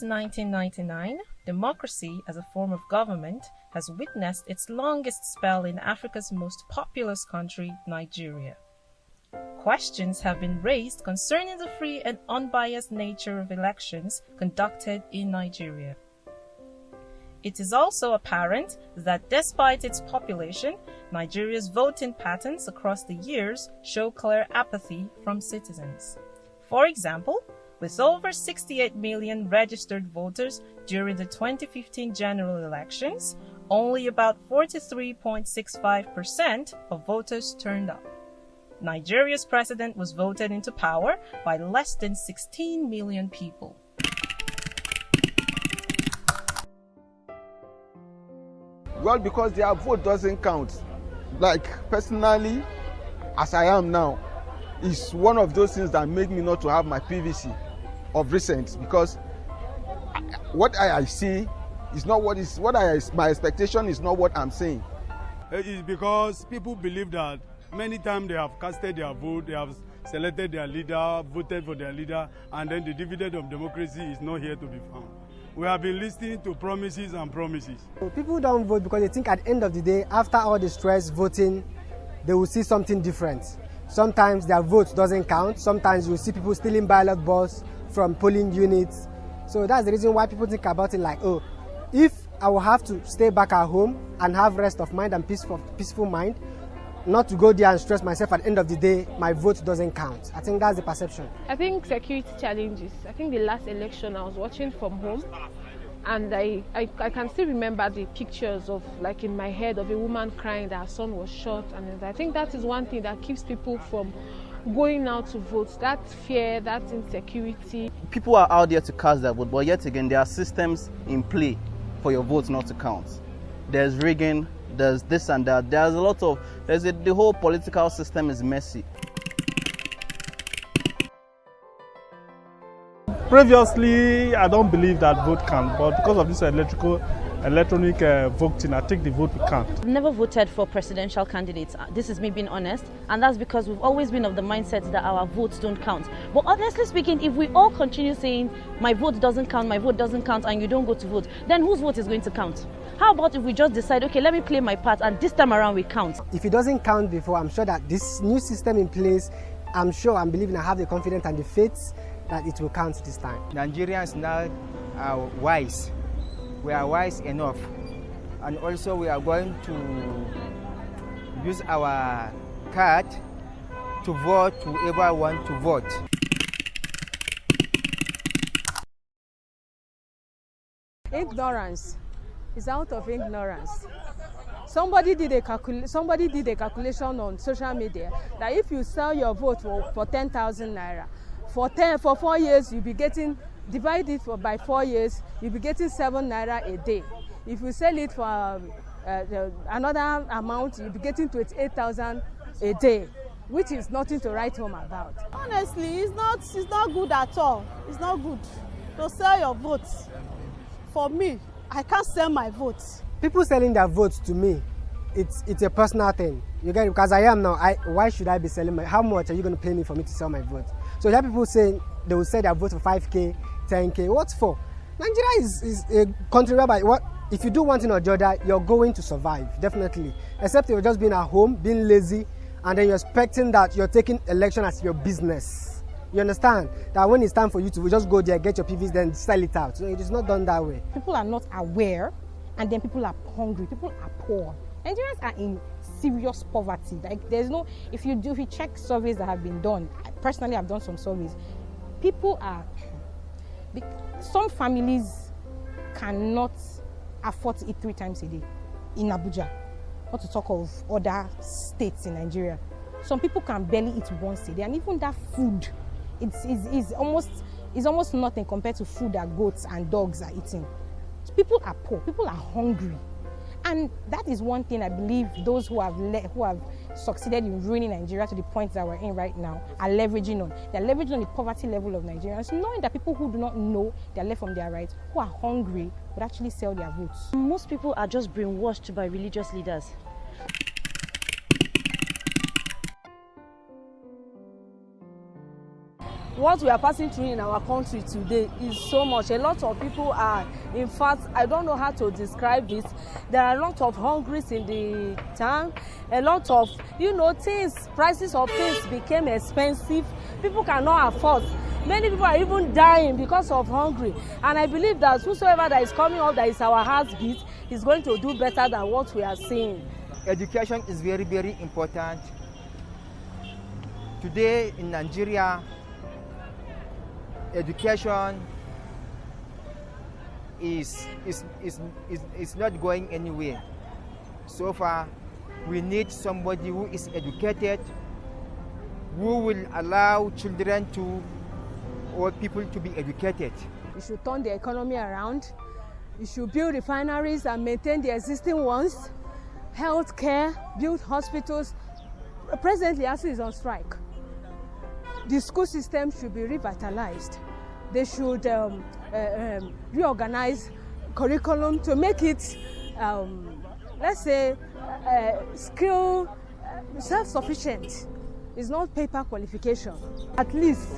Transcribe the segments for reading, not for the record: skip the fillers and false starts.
1999, democracy as a form of government has witnessed its longest spell in Africa's most populous country, Nigeria. Questions have been raised concerning the free and unbiased nature of elections conducted in Nigeria. It is also apparent that despite its population, Nigeria's voting patterns across the years show clear apathy from citizens. For example, with over 68 million registered voters during the 2015 general elections, only about 43.65% of voters turned up. Nigeria's president was voted into power by less than 16 million people. Well, because their vote doesn't count. Like, personally, as I am now, it's one of those things that made me not to have my PVC of recent, because what I see is not my expectation is not what I'm saying. It is because people believe that many times they have casted their vote, they have selected their leader, voted for their leader, and then the dividend of democracy is not here to be found. We have been listening to promises and promises. People don't vote because they think at the end of the day, after all the stress voting, they will see something different. Sometimes their vote doesn't count. Sometimes you see people stealing ballot balls from polling units. So that's the reason why people think about it like, oh, if I will have to stay back at home and have rest of mind and peaceful mind, not to go there and stress myself at the end of the day, my vote doesn't count. I think that's the perception. I think security challenges. I think the last election I was watching from home, and I can still remember the pictures of, like in my head, of a woman crying that her son was shot. And I think that is one thing that keeps people from going out to vote. That fear, that insecurity. People are out there to cast their vote, but yet again, there are systems in play for your vote not to count. There's rigging, there's this and that. The whole political system is messy. Previously, I don't believe that vote count, but because of this electronic voting, I think the vote will count. I've never voted for presidential candidates. This is me being honest, and that's because we've always been of the mindset that our votes don't count. But honestly speaking, if we all continue saying my vote doesn't count, and you don't go to vote, then whose vote is going to count? How about if we just decide, okay, let me play my part, and this time around we count? If it doesn't count before, I'm sure that this new system in place, I'm believing, I have the confidence and the faith that it will count this time. Nigerians now are wise. We are wise enough, and also we are going to use our card to vote whoever want to vote. Ignorance is out of ignorance. Somebody did a calculation on social media that if you sell your vote for 10,000 naira, for 4 years you'll be getting, divide it by 4 years, you'll be getting 7 naira a day. If you sell it for another amount, you'll be getting 28,000 a day, which is nothing to write home about. Honestly, it's not good at all. It's not good to sell your votes. For me, I can't sell my votes. People selling their votes, to me, it's a personal thing. You get it? Because I am now. Why should I be selling how much are you going to pay me for me to sell my vote? So there are people saying they will sell their vote for 5K, 10K. What for? Nigeria is a country whereby if you do one thing or the other, you're going to survive, definitely. Except if you're just being at home, being lazy, and then you're expecting that you're taking election as your business. You understand? That when it's time for you to just go there, get your PVs, then sell it out. So it is not done that way. People are not aware, and then people are hungry, people are poor. Nigerians are in serious poverty. Like, there's no, if you check surveys that have been done, personally I've done some surveys, people are, some families cannot afford to eat 3 times a day in Abuja, not to talk of other states in Nigeria. Some people can barely eat once a day, and even that food, is almost nothing compared to food that goats and dogs are eating. So people are poor, people are hungry. And that is one thing I believe those who have succeeded in ruining Nigeria to the point that we're in right now are leveraging on. They're leveraging on the poverty level of Nigerians, knowing that people who do not know their left from their right, who are hungry, would actually sell their votes. Most people are just brainwashed by religious leaders. what we are passing through in our country today is so much. A lot of people are, in fact, I don't know how to describe this. There are a lot of hungries in the town. A lot of, things, prices of things became expensive. People cannot afford. Many people are even dying because of hunger. And I believe that whosoever that is coming up, that is our heartbeat, is going to do better than what we are seeing. Education is very, very important. Today in Nigeria, education is not going anywhere. So far, we need somebody who is educated, who will allow children or people to be educated. You should turn the economy around. You should build refineries and maintain the existing ones. Healthcare, build hospitals. Presently, ASU is on strike. The school system should be revitalized. They should reorganize curriculum to make it, let's say, skill self-sufficient. It's not paper qualification. At least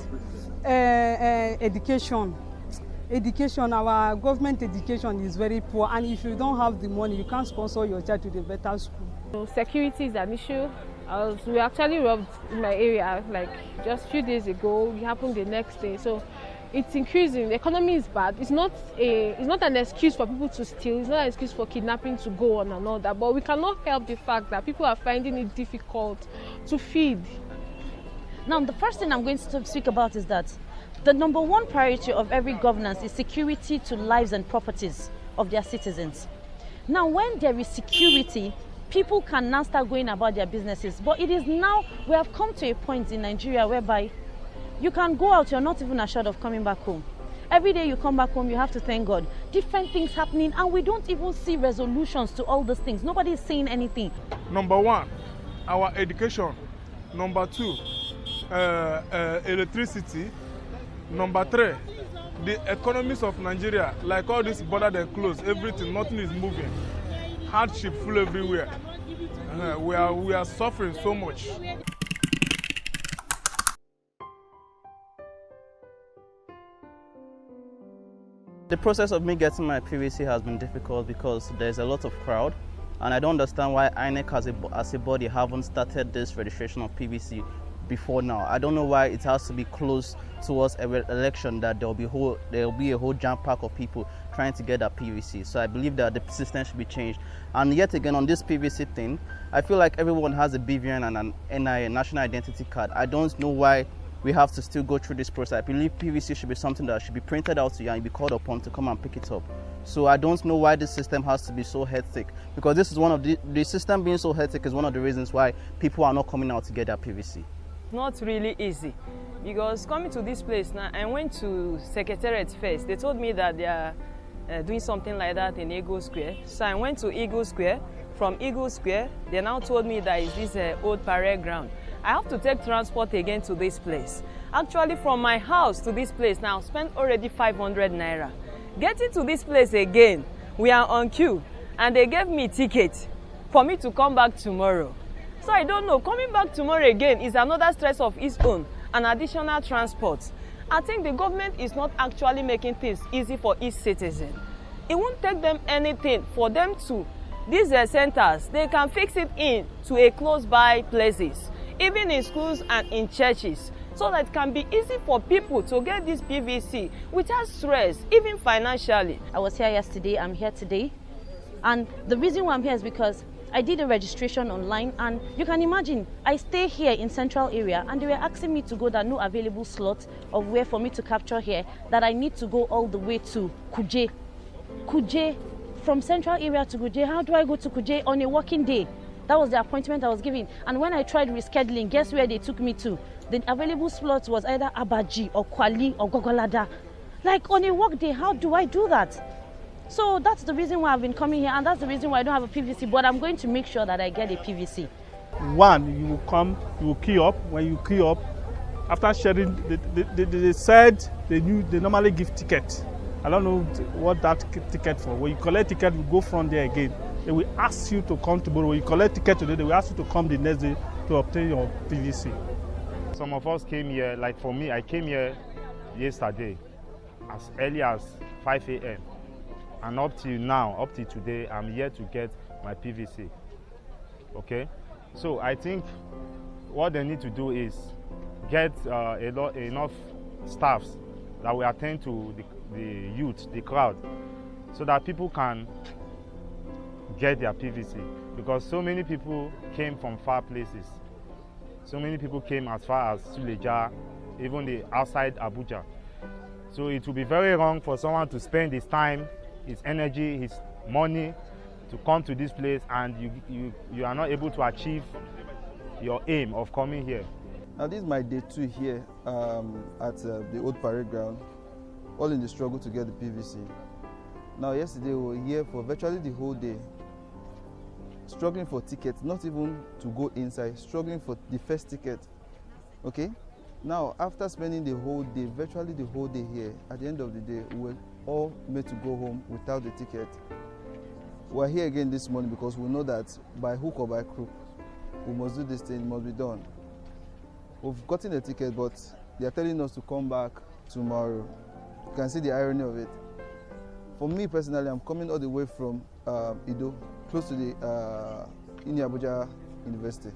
education, our government education is very poor, and if you don't have the money, you can't sponsor your child to the better school. Security is an issue. We actually robbed in my area like just a few days ago. It happened the next day. So it's increasing. The economy is bad. It's not an excuse for people to steal. It's not an excuse for kidnapping to go on and all that. But we cannot help the fact that people are finding it difficult to feed. Now, the first thing I'm going to speak about is that the number one priority of every governance is security to lives and properties of their citizens. Now, when there is security, people can now start going about their businesses. But it is now, we have come to a point in Nigeria whereby you can go out, you're not even assured of coming back home. Every day you come back home, you have to thank God. Different things happening, and we don't even see resolutions to all these things. Nobody is saying anything. Number one, our education. Number two, electricity. Number three, the economies of Nigeria, like all this border they close, everything, nothing is moving. Hardship full everywhere. We are suffering so much. The process of me getting my PVC has been difficult because there's a lot of crowd, and I don't understand why INEC as a body haven't started this registration of PVC before now. I don't know why it has to be close towards an election that there will be a whole jam pack of people trying to get that PVC. So I believe that the system should be changed. And yet again, on this PVC thing, I feel like everyone has a BVN and an NIA, national identity card. I don't know why we have to still go through this process. I believe PVC should be something that should be printed out to you and be called upon to come and pick it up. So I don't know why this system has to be so hectic, because this is one of the system being so hectic is one of the reasons why people are not coming out to get their PVC. Not really easy, because coming to this place now, I went to Secretariat first. They told me that they are doing something like that in Eagle Square. So I went to Eagle Square. From Eagle Square, they now told me that it's this old parade ground. I have to take transport again to this place. Actually, from my house to this place now, I've spent already 500 naira. Getting to this place again, we are on queue, and they gave me a ticket for me to come back tomorrow. So I don't know, coming back tomorrow again is another stress of its own, an additional transport. I think the government is not actually making things easy for each citizen. It won't take them anything for them to, these centers, they can fix it in to a close by places, even in schools and in churches, so that it can be easy for people to get this PVC without stress, even financially. I was here yesterday, I'm here today. And the reason why I'm here is because I did a registration online, and you can imagine, I stay here in central area, and they were asking me to go, there are no available slots of where for me to capture here, that I need to go all the way to Kuje. Kuje, from central area to Kuje, how do I go to Kuje on a working day? That was the appointment I was given. And when I tried rescheduling, guess where they took me to? The available slots was either Abaji or Kwali or Gogolada. Like on a work day, how do I do that? So that's the reason why I've been coming here, and that's the reason why I don't have a PVC, but I'm going to make sure that I get a PVC. One, you will come, you will key up. When you key up, after sharing, they said they normally give ticket. I don't know what that ticket for. When you collect ticket, you go from there again. They will ask you to come tomorrow. When you collect ticket today, they will ask you to come the next day to obtain your PVC. some of us came here, like for me, I came here yesterday as early as 5 a.m. and up till now, up till today, I'm here to get my PVC. Okay? So I think what they need to do is get enough staffs that will attend to the youth, the crowd, so that people can get their PVC. Because so many people came from far places. So many people came as far as Suleja, even the outside Abuja. So it will be very wrong for someone to spend his time, his energy, his money to come to this place, and you are not able to achieve your aim of coming here. Now this is my day 2 here at the old parade ground, all in the struggle to get the PVC. Now yesterday we were here for virtually the whole day, struggling for tickets, not even to go inside, struggling for the first ticket. Okay? Now after spending the whole day, virtually the whole day here, at the end of the day, we were all made to go home without the ticket. We're here again this morning because we know that by hook or by crook, we must do this thing, it must be done. We've gotten a ticket, but they're telling us to come back tomorrow. You can see the irony of it. For me personally, I'm coming all the way from Ido, close to the Abuja University.